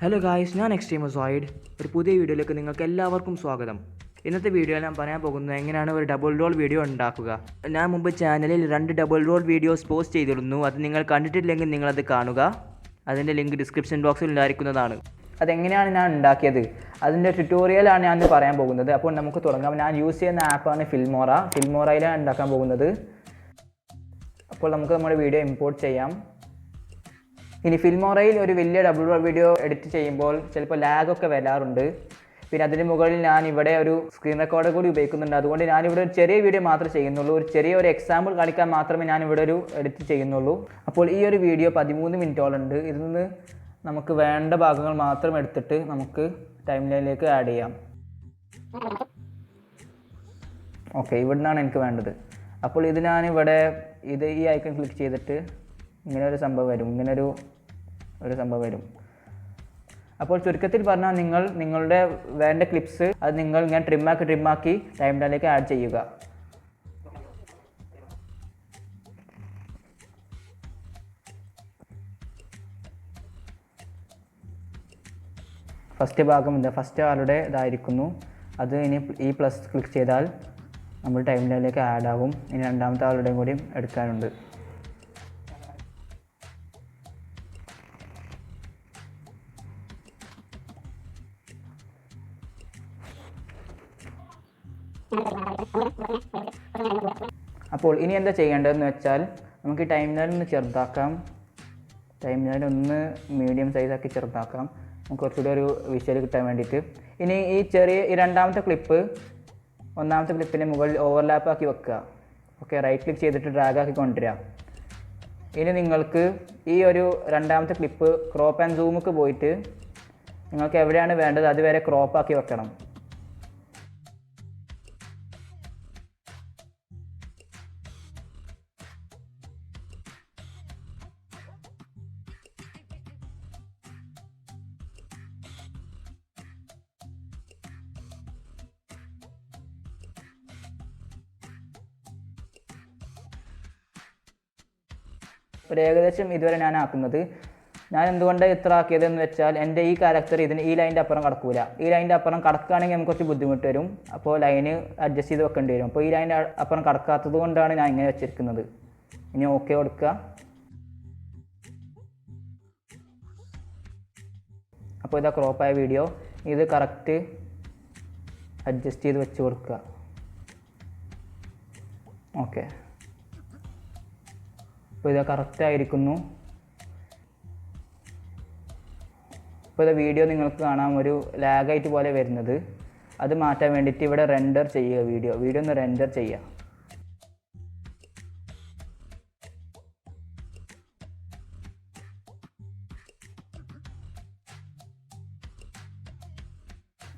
Hello guys, ഞാൻ എക്സ്ട്രീമസോയിഡ്. ഒരു പുതിയ വീഡിയോയിലേക്ക് നിങ്ങൾക്ക് എല്ലാവർക്കും സ്വാഗതം. ഇന്നത്തെ വീഡിയോയിൽ ഞാൻ പറയാൻ പോകുന്നത് എങ്ങനെയാണ് ഒരു ഡബിൾ റോൾ വീഡിയോ ഉണ്ടാക്കുക. ഞാൻ മുമ്പ് ചാനലിൽ 2 ഡബിൾ റോൾ വീഡിയോസ് പോസ്റ്റ് ചെയ്തിരുന്നു. അത് നിങ്ങൾ കണ്ടിട്ടില്ലെങ്കിൽ നിങ്ങളത് കാണുക. അതിൻ്റെ ലിങ്ക് ഡിസ്ക്രിപ്ഷൻ ബോക്സിൽ ഉണ്ടായിരിക്കുന്നതാണ്. അതെങ്ങനെയാണ് ഞാൻ ഉണ്ടാക്കിയത്, അതിൻ്റെ ട്യൂട്ടോറിയലാണ് ഞാൻ പറയാൻ പോകുന്നത്. അപ്പോൾ നമുക്ക് തുടങ്ങാം. ഞാൻ യൂസ് ചെയ്യുന്ന ആപ്പാണ് ഫിൽമോറയിലാണ് ഉണ്ടാക്കാൻ പോകുന്നത്. അപ്പോൾ നമുക്ക് നമ്മുടെ വീഡിയോ ഇമ്പോർട്ട് ചെയ്യാം. ഇനി ഫിൽമോറയിൽ ഒരു വലിയ ഡബിൾ റോൾ വീഡിയോ എഡിറ്റ് ചെയ്യുമ്പോൾ ചിലപ്പോൾ ലാഗൊക്കെ വരാറുണ്ട്. പിന്നെ അതിന് മുകളിൽ ഞാൻ ഇവിടെ ഒരു സ്ക്രീൻ റെക്കോർഡർ കൂടി ഉപയോഗിക്കുന്നുണ്ട്. അതുകൊണ്ട് ഞാനിവിടെ ഒരു ചെറിയ വീഡിയോ മാത്രമേ ചെയ്യുന്നുള്ളൂ. ഒരു എക്സാമ്പിൾ കാണിക്കാൻ മാത്രമേ ഞാൻ ഇവിടെ ഒരു എഡിറ്റ് ചെയ്യുന്നുള്ളൂ. അപ്പോൾ ഈ ഒരു വീഡിയോ 13 മിനിറ്റോളുണ്ട്. ഇതിൽ നിന്ന് നമുക്ക് വേണ്ട ഭാഗങ്ങൾ മാത്രം എടുത്തിട്ട് നമുക്ക് ടൈം ലൈനിലേക്ക് ആഡ് ചെയ്യാം. ഓക്കെ, ഇവിടെ നിന്നാണ് എനിക്ക് വേണ്ടത്. അപ്പോൾ ഇത് ഞാനിവിടെ ഈ ഐക്കൺ ക്ലിക്ക് ചെയ്തിട്ട് ഇങ്ങനെ ഒരു സംഭവം വരും. അപ്പോൾ ചുരുക്കത്തിൽ പറഞ്ഞാൽ നിങ്ങളുടെ വേണ്ട ക്ലിപ്സ് അത് നിങ്ങൾ ഇങ്ങനെ ട്രിമ്മാക്കി ടൈം ലൈനിലേക്ക് ആഡ് ചെയ്യുക. ഫസ്റ്റ് ഭാഗം ഫസ്റ്റ് ആളുടെ ഇതായിരിക്കുന്നു. അത് ഇനി ഈ പ്ലസ് ക്ലിക്ക് ചെയ്താൽ നമ്മൾ ടൈം ലൈനിലേക്ക് ആഡ് ആകും. ഇനി രണ്ടാമത്തെ ആളുടെയും കൂടി എടുക്കാനുണ്ട്. അപ്പോൾ ഇനി എന്താ ചെയ്യേണ്ടതെന്ന് വെച്ചാൽ നമുക്ക് ഈ ടൈം ലൈൻ ഒന്ന് ചെറുതാക്കാം. ടൈം ലൈൻ ഒന്ന് മീഡിയം സൈസാക്കി ചെറുതാക്കാം, നമുക്ക് കുറച്ചുകൂടി ഒരു വിഷ്വൽ കിട്ടാൻ വേണ്ടിയിട്ട്. ഇനി ഈ രണ്ടാമത്തെ ക്ലിപ്പ് ഒന്നാമത്തെ ക്ലിപ്പിൻ്റെ മുകളിൽ ഓവർലാപ്പ് ആക്കി വെക്കുക. ഓക്കെ, റൈറ്റ് ക്ലിക്ക് ചെയ്തിട്ട് ഡ്രാഗ് ആക്കി കൊണ്ടുവരിക. ഇനി നിങ്ങൾക്ക് ഈ ഒരു രണ്ടാമത്തെ ക്ലിപ്പ് ക്രോപ്പ് ആൻഡ് സൂമൊക്കെ പോയിട്ട് നിങ്ങൾക്ക് എവിടെയാണ് വേണ്ടത് അതുവരെ ക്രോപ്പ് ആക്കി വെക്കണം. ഒരു ഏകദേശം ഇതുവരെ ഞാൻ ആക്കുന്നത്. ഞാൻ എന്തുകൊണ്ട് ഇത്ര ആക്കിയതെന്ന് വെച്ചാൽ എൻ്റെ ഈ ക്യാരക്ടർ ഈ ലൈൻ്റെ അപ്പുറം കടക്കൂല. ഈ ലൈൻ്റെ അപ്പുറം കടക്കുകയാണെങ്കിൽ നമുക്ക് കുറച്ച് ബുദ്ധിമുട്ട് വരും. അപ്പോൾ ലൈന് അഡ്ജസ്റ്റ് ചെയ്ത് വെക്കേണ്ടി വരും. അപ്പോൾ ഈ ലൈൻ്റെ അപ്പുറം കടക്കാത്തത് കൊണ്ടാണ് ഞാൻ ഇങ്ങനെ വെച്ചിരിക്കുന്നത്. ഇനി ഓക്കെ കൊടുക്കുക. അപ്പോൾ ഇതാ ക്രോപ്പായ വീഡിയോ. ഇത് കറക്റ്റ് അഡ്ജസ്റ്റ് ചെയ്ത് വെച്ച് കൊടുക്കുക. ഓക്കെ, അപ്പോൾ ഇത് കറക്റ്റായിരിക്കുന്നു. ഇപ്പോൾ ഇത് വീഡിയോ നിങ്ങൾക്ക് കാണാം ഒരു ലാഗായിട്ട് പോലെ വരുന്നത്. അത് മാറ്റാൻ വേണ്ടിയിട്ട് ഇവിടെ റെൻഡർ ചെയ്യുക. വീഡിയോ ഒന്ന് റെൻഡർ ചെയ്യുക.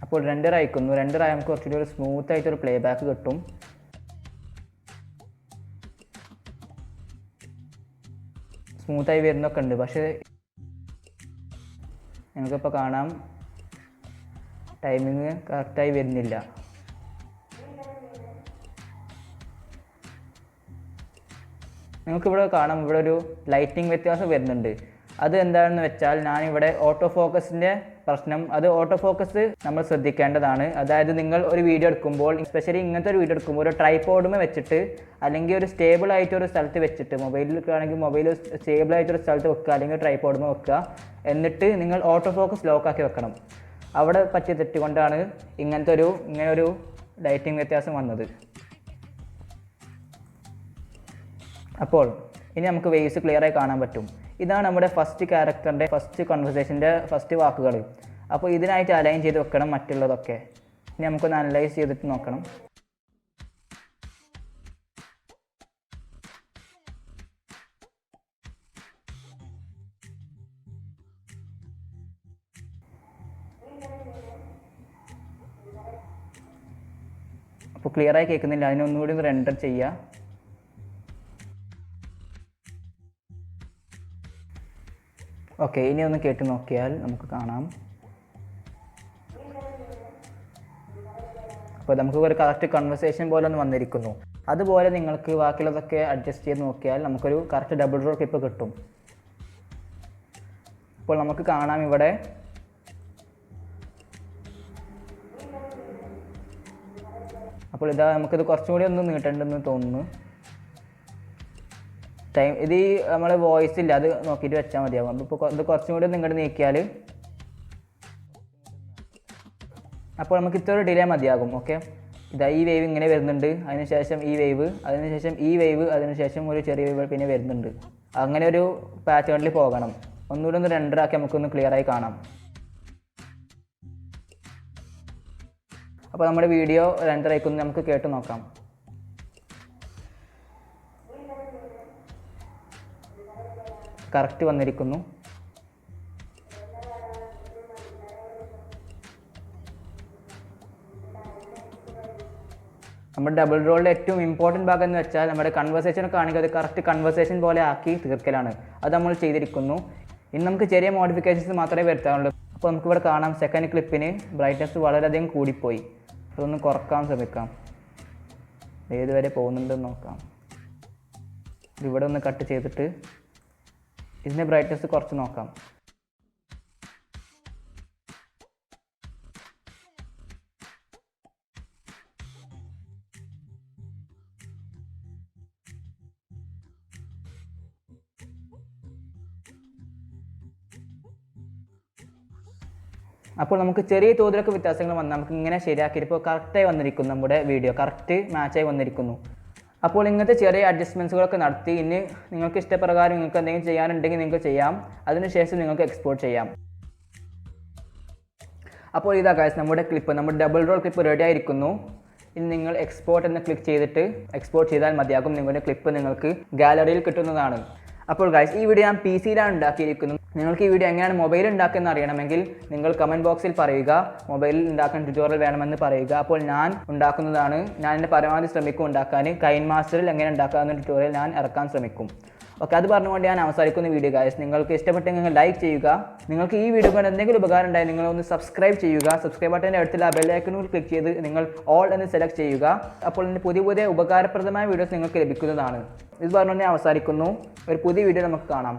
അപ്പോൾ റെൻഡർ ആയിക്കുന്നു. റെൻഡർ ആയി നമുക്ക് കുറച്ചുകൂടി ഒരു സ്മൂത്ത് ആയിട്ടൊരു പ്ലേ ബാക്ക് കിട്ടും. സ്മൂത്തായി വരുന്നൊക്കെ ഉണ്ട്, പക്ഷേ നിങ്ങൾക്കിപ്പോൾ കാണാം ടൈമിങ് കറക്റ്റായി വരുന്നില്ല. നിങ്ങൾക്കിവിടെ കാണാം ഇവിടെ ഒരു ലൈറ്റിംഗ് വ്യത്യാസം വരുന്നുണ്ട്. അത് എന്താണെന്ന് വെച്ചാൽ ഞാനിവിടെ ഓട്ടോ ഫോക്കസിൻ്റെ പ്രശ്നം, അത് ഓട്ടോ ഫോക്കസ് നമ്മൾ ശ്രദ്ധിക്കേണ്ടതാണ്. അതായത് നിങ്ങൾ ഒരു വീഡിയോ എടുക്കുമ്പോൾ, എസ്പെഷ്യലി ഇങ്ങനത്തെ ഒരു വീഡിയോ എടുക്കുമ്പോൾ ഒരു ട്രൈപോഡുമേ വെച്ചിട്ട് അല്ലെങ്കിൽ ഒരു സ്റ്റേബിൾ ആയിട്ടൊരു സ്ഥലത്ത് വെച്ചിട്ട്, മൊബൈലിലാണെങ്കിൽ മൊബൈൽ സ്റ്റേബിൾ ആയിട്ടൊരു സ്ഥലത്ത് വെക്കുക, അല്ലെങ്കിൽ ട്രൈപോഡുമേ വെക്കുക. എന്നിട്ട് നിങ്ങൾ ഓട്ടോ ഫോക്കസ് ലോക്കാക്കി വെക്കണം. അവിടെ പറ്റിയ തെറ്റുകൊണ്ടാണ് ഇങ്ങനെ ഒരു ലൈറ്റിംഗ് വ്യത്യാസം വന്നത്. അപ്പോൾ ഇനി നമുക്ക് വേസ് ക്ലിയറായി കാണാൻ പറ്റും. ഇതാണ് നമ്മുടെ ഫസ്റ്റ് ക്യാരക്ടറിൻ്റെ ഫസ്റ്റ് കൺവെർസേഷൻ്റെ ഫസ്റ്റ് വാക്കുകൾ. അപ്പോൾ ഇതിനായിട്ട് അലൈൻ ചെയ്ത് വെക്കണം മറ്റുള്ളതൊക്കെ. ഇനി നമുക്കൊന്ന് അനലൈസ് ചെയ്തിട്ട് നോക്കണം. അപ്പോൾ ക്ലിയറായി കേൾക്കുന്നില്ല, അതിനൊന്നുകൂടി റെൻഡർ ചെയ്യുക. ഓക്കെ, ഇനി ഒന്ന് കേട്ട് നോക്കിയാൽ നമുക്ക് കാണാം. അപ്പോൾ നമുക്ക് ഒരു കറക്റ്റ് കൺവെർസേഷൻ പോലെ ഒന്ന് വന്നിരിക്കുന്നു. അതുപോലെ നിങ്ങൾക്ക് ബാക്കിയുള്ളതൊക്കെ അഡ്ജസ്റ്റ് ചെയ്ത് നോക്കിയാൽ നമുക്കൊരു കറക്റ്റ് ഡബിൾ റോൾ ക്ലിപ്പ് കിട്ടും. അപ്പോൾ നമുക്ക് കാണാം ഇവിടെ അപ്പോൾ ഇതാ നമുക്കിത് കുറച്ചും കൂടി ഒന്ന് നീട്ടേണ്ടെന്ന് തോന്നുന്നു. ടൈം ഇത് നമ്മൾ വോയിസ് ഇല്ല, അത് നോക്കിയിട്ട് വെച്ചാൽ മതിയാകും. അപ്പോൾ ഇത് കുറച്ചും കൂടി ഒന്ന് ഇങ്ങോട്ട് നീക്കിയാൽ അപ്പോൾ നമുക്ക് ഇത്ര ഒരു ഡിലേ മതിയാകും. ഓക്കെ, ഇതാ ഈ വേവ് ഇങ്ങനെ വരുന്നുണ്ട്, അതിനുശേഷം ഈ വേവ്, അതിനുശേഷം ഈ വേവ്, അതിനുശേഷം ഒരു ചെറിയ വേവ് പിന്നെ വരുന്നുണ്ട്. അങ്ങനെ ഒരു പാറ്റേണിൽ പോകണം. ഒന്നുകൂടി ഒന്ന് രണ്ടരാക്കി നമുക്കൊന്ന് ക്ലിയറായി കാണാം. അപ്പോൾ നമ്മുടെ വീഡിയോ രണ്ടരയ്ക്കൊന്ന് നമുക്ക് കേട്ട് നോക്കാം. കറക്റ്റ് വന്നിരിക്കുന്നു. നമ്മുടെ ഡബിൾ റോളിൻ്റെ ഏറ്റവും ഇമ്പോർട്ടൻറ്റ് ഭാഗം എന്ന് വെച്ചാൽ നമ്മുടെ കൺവേർസേഷനൊക്കെ ആണെങ്കിൽ അത് കറക്റ്റ് കൺവേർസേഷൻ പോലെ ആക്കി തീർക്കലാണ്. അത് നമ്മൾ ചെയ്തിരിക്കുന്നു. ഇനി നമുക്ക് ചെറിയ മോഡിഫിക്കേഷൻസ് മാത്രമേ വരുത്താനുള്ളൂ. അപ്പോൾ നമുക്കിവിടെ കാണാം സെക്കൻഡ് ക്ലിപ്പിന് ബ്രൈറ്റ്നസ് വളരെയധികം കൂടിപ്പോയി. അതൊന്ന് കുറക്കാൻ ശ്രമിക്കാം. ഏതുവരെ പോകുന്നുണ്ടെന്ന് നോക്കാം. ഇവിടെ ഒന്ന് കട്ട് ചെയ്തിട്ട് ഇതിൻ്റെ ബ്രൈറ്റ്നസ് കുറച്ച് നോക്കാം. അപ്പോൾ നമുക്ക് ചെറിയ തോതിലൊക്കെ വ്യത്യാസങ്ങൾ വന്നാൽ നമുക്ക് ഇങ്ങനെ ശരിയാക്കിയിട്ട് ഇപ്പോൾ കറക്റ്റായി വന്നിരിക്കുന്നു. നമ്മുടെ വീഡിയോ കറക്റ്റ് മാച്ചായി വന്നിരിക്കുന്നു. അപ്പോൾ ഇങ്ങനത്തെ ചെറിയ അഡ്ജസ്റ്റ്മെൻറ്റ്സുകളൊക്കെ നടത്തി ഇനി നിങ്ങൾക്ക് ഇഷ്ടപ്രകാരം നിങ്ങൾക്ക് എന്തെങ്കിലും ചെയ്യാനുണ്ടെങ്കിൽ നിങ്ങൾക്ക് ചെയ്യാം. അതിനുശേഷം നിങ്ങൾക്ക് എക്സ്പോർട്ട് ചെയ്യാം. അപ്പോൾ ഇതാ ഗൈസ് നമ്മുടെ ഡബിൾ റോൾ ക്ലിപ്പ് റെഡി ആയിരിക്കുന്നു. ഇനി നിങ്ങൾ എക്സ്പോർട്ട് എന്ന് ക്ലിക്ക് ചെയ്തിട്ട് എക്സ്പോർട്ട് ചെയ്താൽ മതിയാകും. നിങ്ങളുടെ ക്ലിപ്പ് നിങ്ങൾക്ക് ഗാലറിയിൽ കിട്ടുന്നതാണ്. അപ്പോൾ ഗൈസ് ഈ വീഡിയോ ഞാൻ PC-യിലാണ് ഉണ്ടാക്കിയിരിക്കുന്നത്. നിങ്ങൾക്ക് ഈ വീഡിയോ എങ്ങനെയാണ് മൊബൈലിൽ ഉണ്ടാക്കുന്നത് അറിയണമെങ്കിൽ നിങ്ങൾ കമൻറ്റ് ബോക്സിൽ പറയുക. മൊബൈലിൽ ഉണ്ടാക്കാൻ ട്യൂട്ടോറിയൽ വേണമെന്ന് പറയുക. അപ്പോൾ ഞാൻ ഉണ്ടാക്കുന്നതാണ്. ഞാൻ എൻ്റെ പരമാവധി ശ്രമിക്കും ഉണ്ടാക്കാൻ. കൈൻ മാസ്റ്ററിൽ എങ്ങനെ ഉണ്ടാക്കാമെന്ന ട്യൂട്ടോറിയൽ ഞാൻ ഇറക്കാൻ ശ്രമിക്കും. ഓക്കെ, അത് പറഞ്ഞുകൊണ്ട് ഞാൻ അവസാനിക്കുന്ന വീഡിയോ ഗൈസ്. നിങ്ങൾക്ക് ഇഷ്ടപ്പെട്ടെങ്കിൽ നിങ്ങൾ ലൈക്ക് ചെയ്യുക. നിങ്ങൾക്ക് ഈ വീഡിയോ കൊണ്ട് എന്തെങ്കിലും ഉപകാരം ഉണ്ടായി നിങ്ങളൊന്ന് സബ്സ്ക്രൈബ് ചെയ്യുക. സബ്സ്ക്രൈബ് ബട്ടൻ്റെ അടുത്തുള്ള ബെൽ ഐക്കണിൽ ക്ലിക്ക് ചെയ്ത് നിങ്ങൾ ഓൾ എന്ന് സെലക്ട് ചെയ്യുക. അപ്പോൾ ഇതിൻ്റെ പുതിയ ഉപകാരപ്രദമായ വീഡിയോസ് നിങ്ങൾക്ക് ലഭിക്കുന്നതാണ്. ഇത് പറഞ്ഞുകൊണ്ട് ഞാൻ അവസാനിക്കുന്നു. ഒരു പുതിയ വീഡിയോ നമുക്ക് കാണാം.